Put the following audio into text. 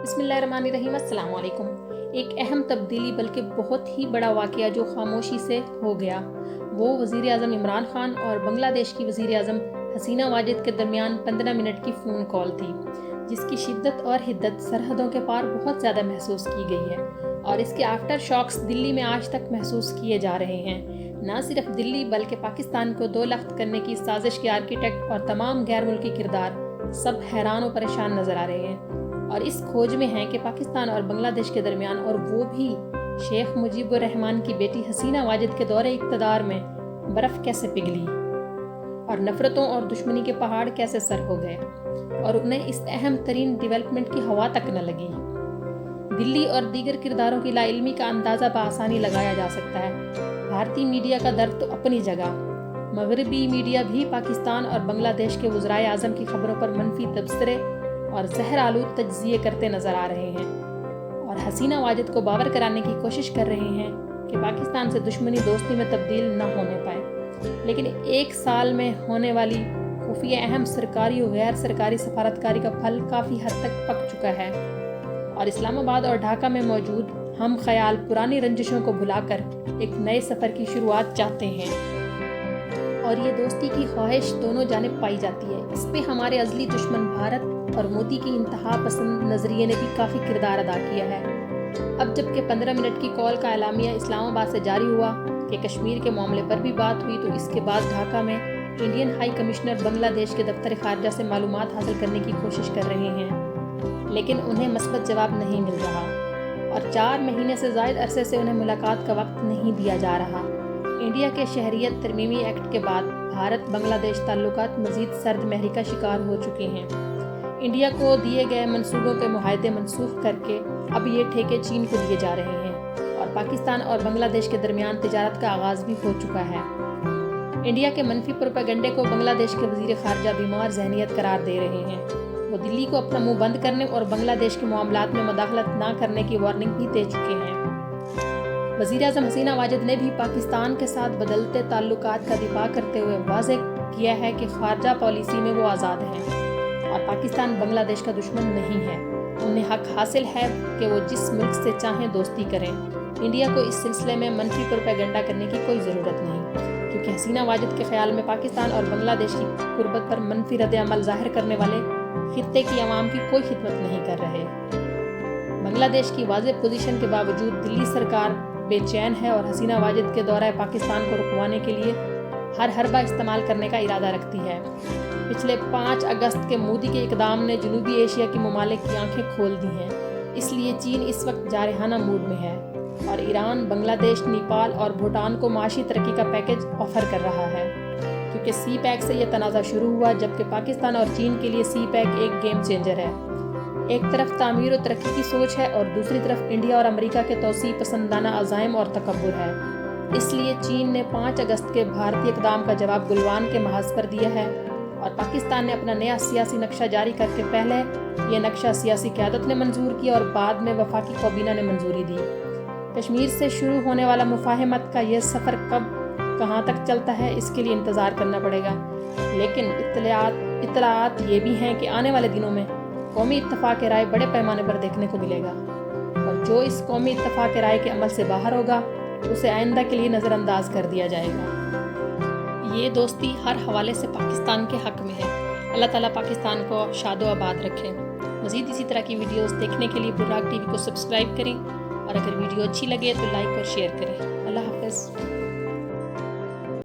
बिस्मिल्लाहिर्रहमानिर्रहीम, अस्सलाम वालेकुम। एक अहम तब्दीली बल्कि बहुत ही बड़ा वाक़या जो खामोशी से हो गया, वो वज़ीर आज़म इमरान ख़ान और बांग्लादेश की वज़ीर आज़म हसीना वाजिद के दरमियान 15 मिनट की फ़ोन कॉल थी, जिसकी शिद्दत और हिद्दत सरहदों के पार बहुत ज़्यादा महसूस की गई है और इसके आफ्टर शॉक्स दिल्ली में आज तक महसूस किए जा रहे हैं। न सिर्फ दिल्ली बल्कि पाकिस्तान को दो लख्त करने की साजिश के आर्किटेक्ट और तमाम गैर मुल्की किरदार सब हैरान और परेशान नज़र आ रहे हैं और इस खोज में हैं कि पाकिस्तान और बांग्लादेश के दरमियान, और वो भी शेख मुजीबुर रहमान की बेटी हसीना वाजिद के दौरे इक़्तिदार में, बर्फ़ कैसे पिघली और नफ़रतों और दुश्मनी के पहाड़ कैसे सर हो गए और उन्हें इस अहम तरीन डेवलपमेंट की हवा तक न लगी। दिल्ली और दीगर किरदारों की लाइल्मी का अंदाज़ा बआसानी लगाया जा सकता है। भारतीय मीडिया का दर्द तो अपनी जगह, मगरबी मीडिया भी पाकिस्तान और बांग्लादेश के वज़राए आज़म की खबरों पर मनफी तबसरे और जहर आलूद तज्ज़िये करते नज़र आ रहे हैं और हसीना वाजिद को बावर कराने की कोशिश कर रहे हैं कि पाकिस्तान से दुश्मनी दोस्ती में तब्दील न होने पाए। लेकिन एक साल में होने वाली खुफिया अहम सरकारी और गैर सरकारी सफारतकारी का फल काफ़ी हद तक पक चुका है और इस्लामाबाद और ढाका में मौजूद हम ख्याल पुरानी रंजिशों को भुलाकर एक नए सफ़र की शुरुआत चाहते हैं और ये दोस्ती की ख्वाहिश दोनों जानिब पाई जाती है। इस पे हमारे अज़ली दुश्मन भारत और मोदी की इंतहा पसंद नज़रिए ने भी काफ़ी किरदार अदा किया है। अब जबकि 15 मिनट की कॉल का एलामिया इस्लामाबाद से जारी हुआ कि कश्मीर के मामले पर भी बात हुई, तो इसके बाद ढाका में इंडियन हाई कमिश्नर बांग्लादेश के दफ्तर ख़ारजा से मालूमात हासिल करने की कोशिश कर रहे हैं, लेकिन उन्हें मस्बत जवाब नहीं मिल रहा और 4 महीने से ज़ायद अरसे से उन्हें मुलाकात का वक्त नहीं दिया जा रहा। इंडिया के शहरियत तरमीमी एक्ट के बाद भारत बांग्लादेश ताल्लुकात मज़ीद सर्द महरी का शिकार हो चुके हैं। इंडिया को दिए गए मंसूबों के मुआहदे मनसूख करके अब ये ठेके चीन को दिए जा रहे हैं और पाकिस्तान और बांग्लादेश के दरमियान तिजारत का आगाज़ भी हो चुका है। इंडिया के मनफी प्रोपेगेंडे को बांग्लादेश के वज़ीर ख़ारजा बीमार ज़हनियत करार दे रहे हैं। वो दिल्ली को अपना मुंह बंद करने और बांग्लादेश के मामलात में मदाखलत न करने की वार्निंग भी दे चुके हैं। वज़ीर आज़म हसीना वाजिद ने भी पाकिस्तान के साथ बदलते ताल्लुकात का दिफा करते हुए वाज़ेह किया है कि ख़ारजा पॉलिसी में वो आज़ाद हैं और पाकिस्तान बांग्लादेश का दुश्मन नहीं है। उन्हें हक हासिल है कि वो जिस मुल्क से चाहें दोस्ती करें। इंडिया को इस सिलसिले में मनफी प्रोपेगेंडा करने की कोई ज़रूरत नहीं, क्योंकि हसीना वाजिद के ख्याल में पाकिस्तान और बांग्लादेश की कुर्बत पर मनफी रद्द-ए-अमल ज़ाहिर करने वाले खित्ते की आवाम की कोई खिदमत नहीं कर रहे। बांग्लादेश की वाज़ेह पोजीशन के बावजूद दिल्ली सरकार बेचैन है और हसीना वाजिद के दौरे पाकिस्तान को रुकवाने के लिए हर हरबा इस्तेमाल करने का इरादा रखती है। पिछले 5 अगस्त के मोदी के इक़दाम ने जनूबी एशिया के ममालिक की आंखें खोल दी हैं, इसलिए चीन इस वक्त जारहाना मूड में है और ईरान, बांग्लादेश, नेपाल और भूटान को माशी तरक्की का पैकेज ऑफ़र कर रहा है, क्योंकि सी पैक से यह तनाज़ा शुरू हुआ, जबकि पाकिस्तान और चीन के लिए सी पैक एक गेम चेंजर है। एक तरफ तामीर और तरक्की की सोच है और दूसरी तरफ इंडिया और अमेरिका के तौसीब पसंदाना अज़ाइम और तकब्बुर है। इसलिए चीन ने 5 अगस्त के भारतीय इक़दाम का जवाब गुलवान के महाज पर दिया है और पाकिस्तान ने अपना नया सियासी नक्शा जारी करके पहले यह नक्शा सियासी क़यादत ने मंजूर किया और बाद में वफाकी काबीना ने मंजूरी दी। कश्मीर से शुरू होने वाला मुफाहमत का यह सफ़र कब कहाँ तक चलता है, इसके लिए इंतज़ार करना पड़ेगा। लेकिन इत्तलाआत ये भी हैं कि आने वाले दिनों में कौमी इत्तफ़ाक़ राय बड़े पैमाने पर देखने को मिलेगा और जो इस कौमी इत्तफ़ाक़ राय के अमल से बाहर होगा उसे आइंदा के लिए नज़रअंदाज कर दिया जाएगा। ये दोस्ती हर हवाले से पाकिस्तान के हक़ में है। अल्लाह ताला पाकिस्तान को शादो आबाद रखे। मज़ीद इसी तरह की वीडियोस देखने के लिए बुर्राक टीवी को सब्सक्राइब करें और अगर वीडियो अच्छी लगे तो लाइक और शेयर करें। अल्लाह हाफ़िज़।